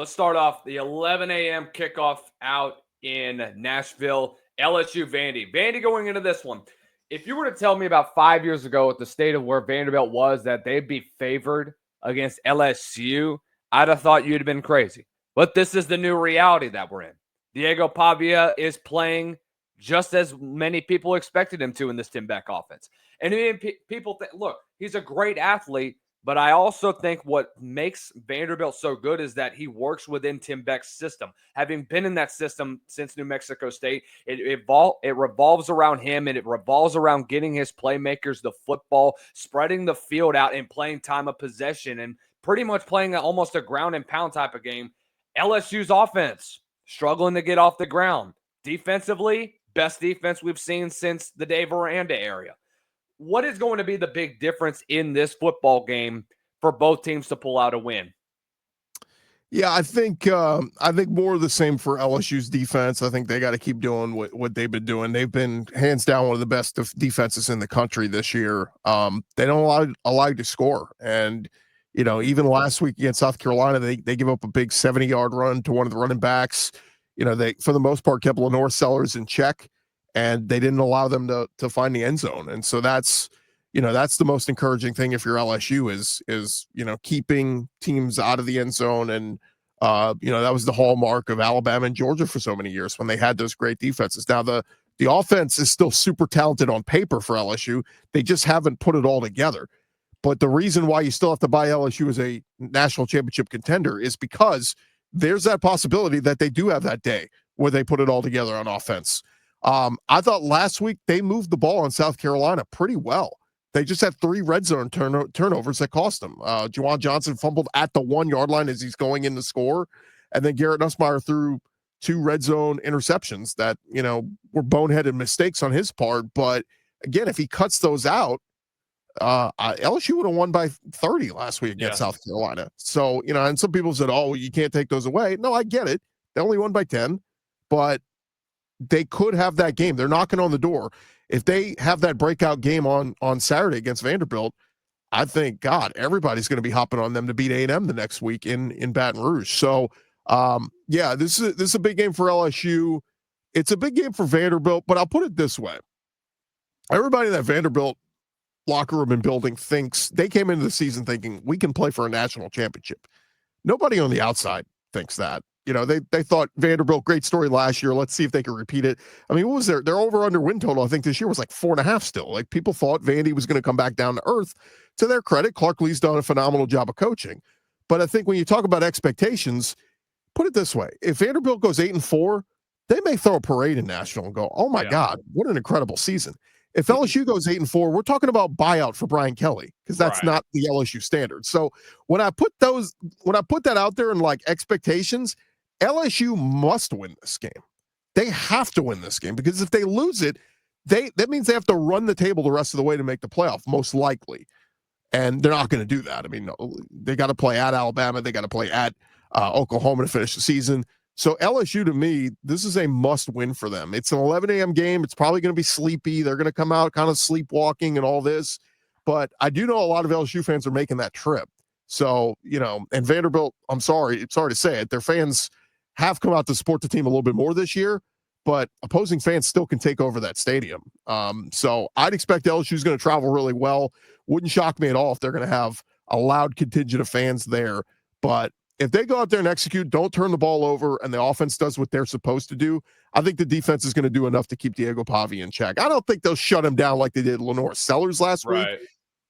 Let's start off the 11 a.m. kickoff out in Nashville. LSU Vandy. Vandy going into this one. If you were to tell me about 5 years ago at the state of where Vanderbilt was that they'd be favored against LSU, I'd have thought you'd have been crazy. But this is the new reality that we're in. Diego Pavia is playing just as many people expected him to in this Tim Beck offense. And people think, look, he's a great athlete, but I also think what makes Vanderbilt so good is that he works within Tim Beck's system. Having been in that system since New Mexico State, it revolves around him, and it revolves around getting his playmakers the football, spreading the field out, and playing time of possession, and pretty much playing almost a ground and pound type of game. LSU's offense struggling to get off the ground. Defensively, best defense we've seen since the Dave Aranda area. What is going to be the big difference in this football game for both teams to pull out a win? Yeah, I think more of the same for LSU's defense. I think they got to keep doing what they've been doing. They've been hands down one of the best defenses in the country this year. They don't allow you to score, and even last week against South Carolina, they give up a big 70-yard run to one of the running backs. They for the most part kept Lenore Sellers in check, and they didn't allow them to find the end zone. And so that's the most encouraging thing if you're LSU is keeping teams out of the end zone. And that was the hallmark of Alabama and Georgia for so many years when they had those great defenses. Now the offense is still super talented on paper for LSU. They just haven't put it all together. But the reason why you still have to buy LSU as a national championship contender is because there's that possibility that they do have that day where they put it all together on offense. I thought last week they moved the ball on South Carolina pretty well. They just had 3 red zone turnovers that cost them. Juwan Johnson fumbled at the 1-yard line as he's going in to score. And then Garrett Nussmeier threw 2 red zone interceptions that, were boneheaded mistakes on his part. But again, if he cuts those out, LSU would have won by 30 last week against South Carolina. So, and some people said, oh, you can't take those away. No, I get it. They only won by 10, but they could have that game. They're knocking on the door. If they have that breakout game on Saturday against Vanderbilt, I think, God, everybody's going to be hopping on them to beat A&M the next week in Baton Rouge. So, this is a big game for LSU. It's a big game for Vanderbilt, but I'll put it this way. Everybody in that Vanderbilt locker room and building thinks they came into the season thinking we can play for a national championship. Nobody on the outside thinks that. They thought Vanderbilt, great story last year. Let's see if they can repeat it. I mean, what was their over-under win total? I think this year was like 4.5 still. Like, people thought Vandy was going to come back down to earth. To their credit, Clark Lee's done a phenomenal job of coaching. But I think when you talk about expectations, put it this way. If Vanderbilt goes 8-4, they may throw a parade in Nashville and go, oh my God, what an incredible season. If LSU goes 8-4, we're talking about buyout for Brian Kelly, because that's not the LSU standard. So when I put that out there in like expectations, LSU must win this game. They have to win this game, because if they lose it, that means they have to run the table the rest of the way to make the playoff, most likely. And they're not going to do that. I mean, they got to play at Alabama. They got to play at Oklahoma to finish the season. So LSU, to me, this is a must-win for them. It's an 11 a.m. game. It's probably going to be sleepy. They're going to come out kind of sleepwalking and all this. But I do know a lot of LSU fans are making that trip. So, and Vanderbilt, I'm sorry to say it, their fans have come out to support the team a little bit more this year, but opposing fans still can take over that stadium. So I'd expect LSU is going to travel really well. Wouldn't shock me at all if they're going to have a loud contingent of fans there. But if they go out there and execute, don't turn the ball over, and the offense does what they're supposed to do, I think the defense is going to do enough to keep Diego Pavia in check. I don't think they'll shut him down like they did Lenore Sellers last week.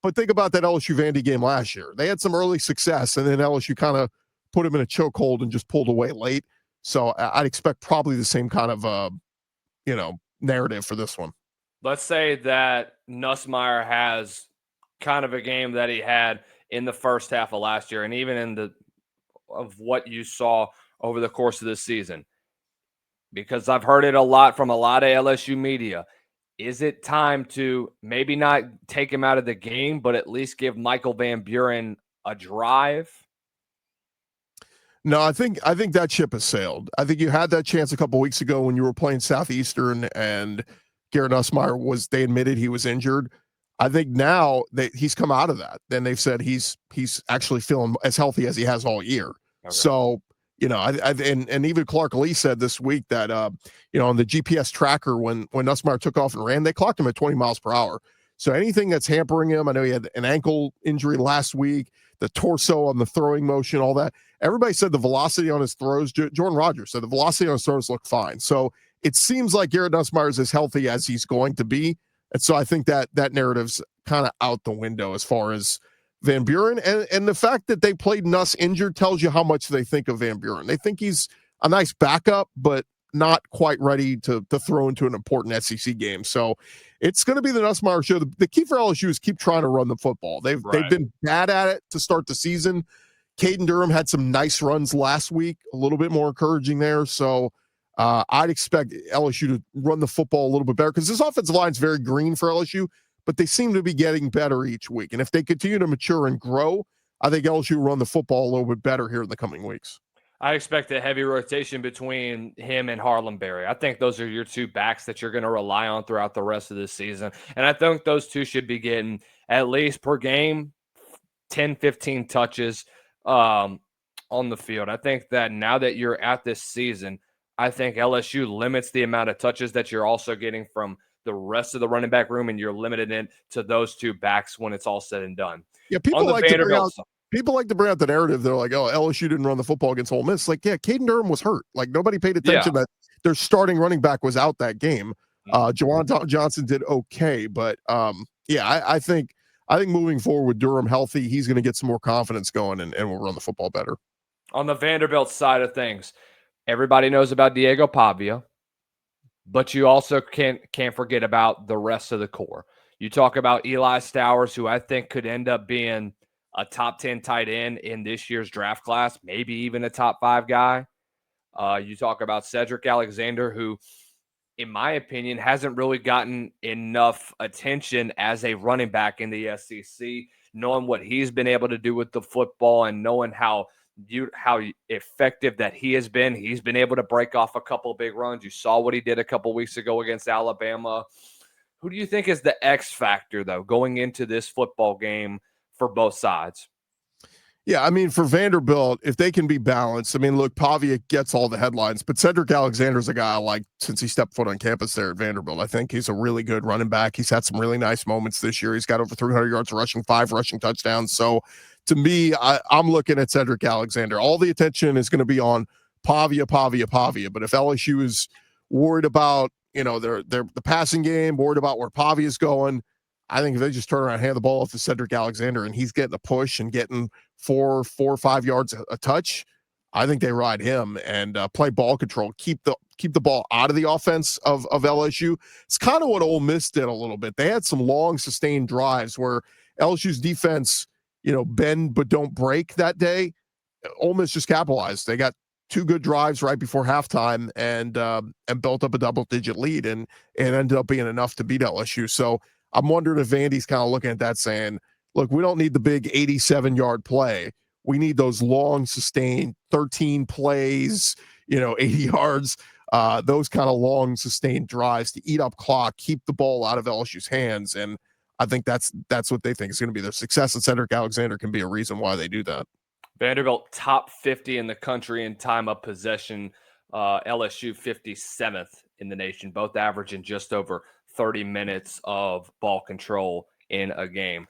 But think about that LSU Vandy game last year. They had some early success, and then LSU kind of put him in a chokehold and just pulled away late. So I'd expect probably the same kind of, narrative for this one. Let's say that Nussmeier has kind of a game that he had in the first half of last year, and even of what you saw over the course of this season, because I've heard it a lot from a lot of LSU media. Is it time to maybe not take him out of the game, but at least give Michael Van Buren a drive? No, I think that ship has sailed. I think you had that chance a couple weeks ago when you were playing Southeastern and Garrett Nussmeier they admitted he was injured. I think now that he's come out of that, then they've said he's actually feeling as healthy as he has all year. Okay. So, And even Clark Lee said this week that on the GPS tracker when Nussmeier took off and ran, they clocked him at 20 miles per hour. So anything that's hampering him, I know he had an ankle injury last week, the torso on the throwing motion, all that. Everybody said the velocity on his throws. Jordan Rogers said the velocity on his throws looked fine. So it seems like Garrett Nussmeier is as healthy as he's going to be. And so I think that narrative's kind of out the window as far as Van Buren. And the fact that they played Nuss injured tells you how much they think of Van Buren. They think he's a nice backup, but not quite ready to throw into an important SEC game. So it's going to be the Nussmeier show. The key for LSU is keep trying to run the football. They've been bad at it to start the season. Caden Durham had some nice runs last week, a little bit more encouraging there. So I'd expect LSU to run the football a little bit better because this offensive line is very green for LSU, but they seem to be getting better each week. And if they continue to mature and grow, I think LSU will run the football a little bit better here in the coming weeks. I expect a heavy rotation between him and Harlem Berry. I think those are your two backs that you're going to rely on throughout the rest of the season. And I think those two should be getting at least per game 10, 15 touches on the field. I think that now that you're at this season, I think LSU limits the amount of touches that you're also getting from the rest of the running back room, and you're limited it to those two backs when it's all said and done. Yeah, people like to bring out the narrative. They're like, oh, LSU didn't run the football against Ole Miss. Like, yeah, Caden Durham was hurt. Like, nobody paid attention that their starting running back was out that game. Jawan Johnson did okay, but I think moving forward with Durham healthy, he's going to get some more confidence going and will run the football better. On the Vanderbilt side of things, everybody knows about Diego Pavia, but you also can't forget about the rest of the core. You talk about Eli Stowers, who I think could end up being a top 10 tight end in this year's draft class, maybe even a top 5 guy. You talk about Cedric Alexander, who, in my opinion, hasn't really gotten enough attention as a running back in the SEC, knowing what he's been able to do with the football and knowing how effective that he has been. He's been able to break off a couple of big runs. You saw what he did a couple weeks ago against Alabama. Who do you think is the X factor, though, going into this football game for both sides? Yeah, I mean, for Vanderbilt, if they can be balanced, I mean, look, Pavia gets all the headlines, but Cedric Alexander's a guy I like since he stepped foot on campus there at Vanderbilt. I think he's a really good running back. He's had some really nice moments this year. He's got over 300 yards rushing, 5 rushing touchdowns. So to me, I'm looking at Cedric Alexander. All the attention is going to be on Pavia. But if LSU is worried about, the passing game, worried about where Pavia is going, I think if they just turn around and hand the ball off to Cedric Alexander and he's getting a push and getting 4 or 5 yards a touch, I think they ride him and play ball control, keep the ball out of the offense of LSU. It's kind of what Ole Miss did a little bit. They had some long sustained drives where LSU's defense, bend but don't break that day. Ole Miss just capitalized. They got 2 good drives right before halftime and built up a double-digit lead, and it ended up being enough to beat LSU. So I'm wondering if Vandy's kind of looking at that saying, look, we don't need the big 87-yard play. We need those long, sustained 13 plays, 80 yards, those kind of long, sustained drives to eat up clock, keep the ball out of LSU's hands. And I think that's what they think is going to be their success. And Cedric Alexander can be a reason why they do that. Vanderbilt top 50 in the country in time of possession. LSU 57th in the nation, both averaging just over 30 minutes of ball control in a game.